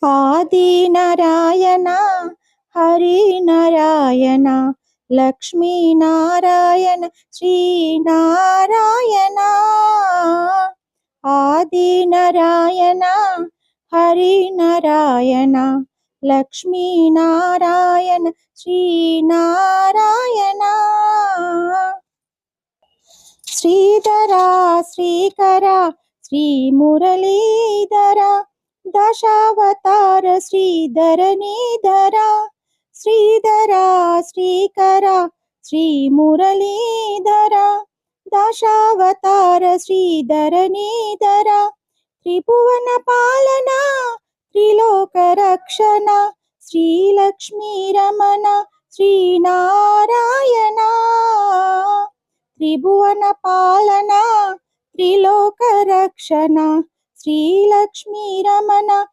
ఆది నారాయణ హరి నారాయణ లక్ష్మీ నారాయణ శ్రీనారాయణ. ఆది నారాయణ హరి నారాయణ లక్ష్మీ నారాయణ శ్రీనారాయణ. శ్రీధర శ్రీకర శ్రీ మురళీధర దశావతార శ్రీధరణీధర. శ్రీధర శ్రీకర శ్రీ మురళీధర దశావతార శ్రీధరణీధర. త్రిభువన పాలన త్రిలోక రక్షణ శ్రీలక్ష్మీ రమణ శ్రీనారాయణ. త్రిభువన పాలన త్రిలోక రక్షణ శ్రీలక్ష్మీ రమణ